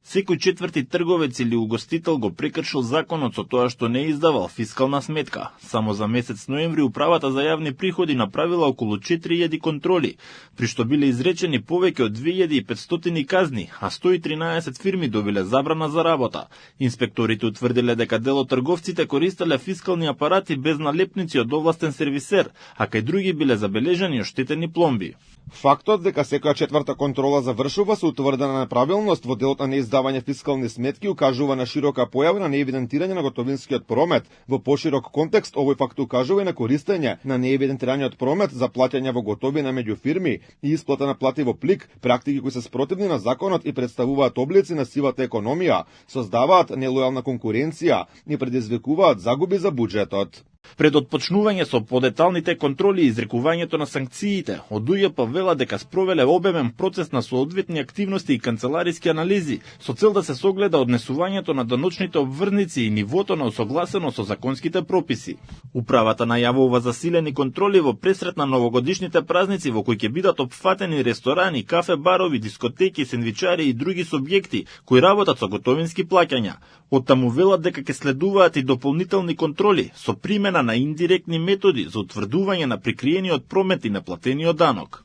Секој четврти трговец или угостител го прекршил законот со тоа што не издавал фискална сметка. Само за месец ноември управата за јавни приходи направила околу 4000 контроли, при што биле изречени повеќе од 2500 казни, а 113 фирми добиле забрана за работа. Инспекторите утврдиле дека дел од трговците користеле фискални апарати без налепници од овластен сервисер, а кај други биле забележани оштетени пломби. Фактот дека секоја четврта контрола завршува со утврдена неправилност во делот на неиздавање фискални сметки укажува на широка појава на неевидентирање на готовинскиот промет. Во поширок контекст овој факт укажува и на користење на неевидентираниот промет за плаќање во готовина меѓу фирми и исплата на плати во плик, практики кои се спротивни на законот и представуваат облици на сивата економија, создаваат нелојална конкуренција и предизвикуваат загуби за буџетот. Пред отпочнување со подеталните контроли и изрекувањето на санкциите, од УЈП вела дека спровеле обемен процес на соодветни активности и канцелариски анализи со цел да се согледа однесувањето на даночните обврзници и нивото на усогласено со законските прописи. Управата најавува засилени контроли во пресрет на новогодишните празници во кои ќе бидат опфатени ресторани, кафе, барови, дискотеки, сендвичари и други субјекти кои работат со готовински плаќања. Оттаму велат дека ќе следуваат и дополнителни контроли со примена на индиректни методи за утврдување на прикриениот промет и неплатениот данок.